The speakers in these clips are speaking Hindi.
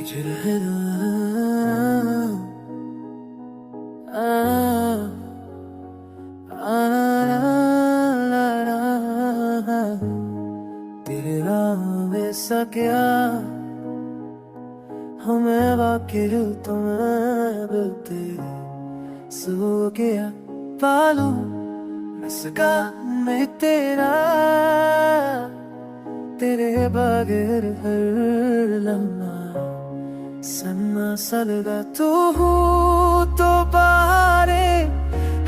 पीछे रहना आ, आ, ला, ला, ला, तेरे नाम ऐसा क्या हमें वाकिर तुम्हें बोलते सो गया पालू नसका मैं तेरे बगैर हर लम्हा सन्ना सलगा तू हो तो बारे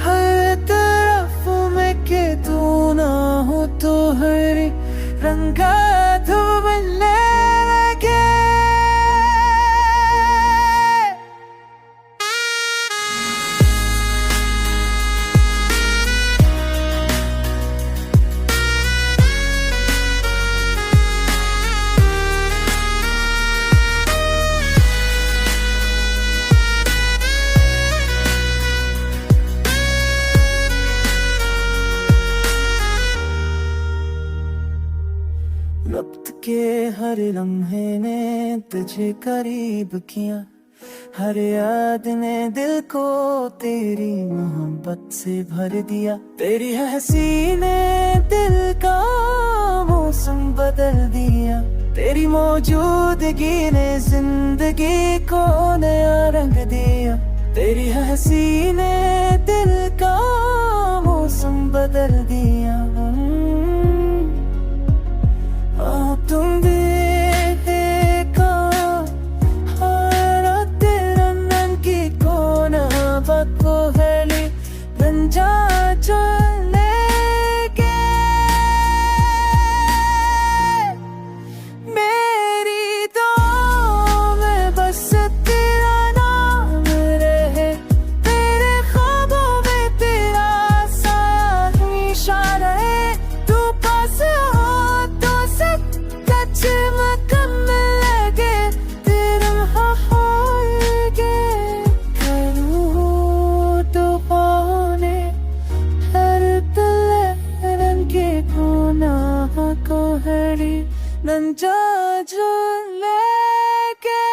हर तरफ में के तू ना हो तो हर रंगा धुबले लगे वक्त के हर लम्हे ने तुझे करीब किया, हर याद ने दिल को तेरी मोहब्बत से भर दिया। तेरी हंसी ने दिल का मौसम बदल दिया, तेरी मौजूदगी ने जिंदगी को नया रंग दिया। तेरी हंसी ने दिल का मौसम बदल दिया। तुम देखा हरा तेरा नन की कोना बको हेली रंजा चले के मेरी तो में बस तेरा नाम रहे, तेरे ख्वाबों में तेरा साया इशारा है। तू पास हो तो सब चमकम लगे तेरा होएगे करूँ तो पाने हर तलहरन के गुनाह को हरी नंजा जो लेके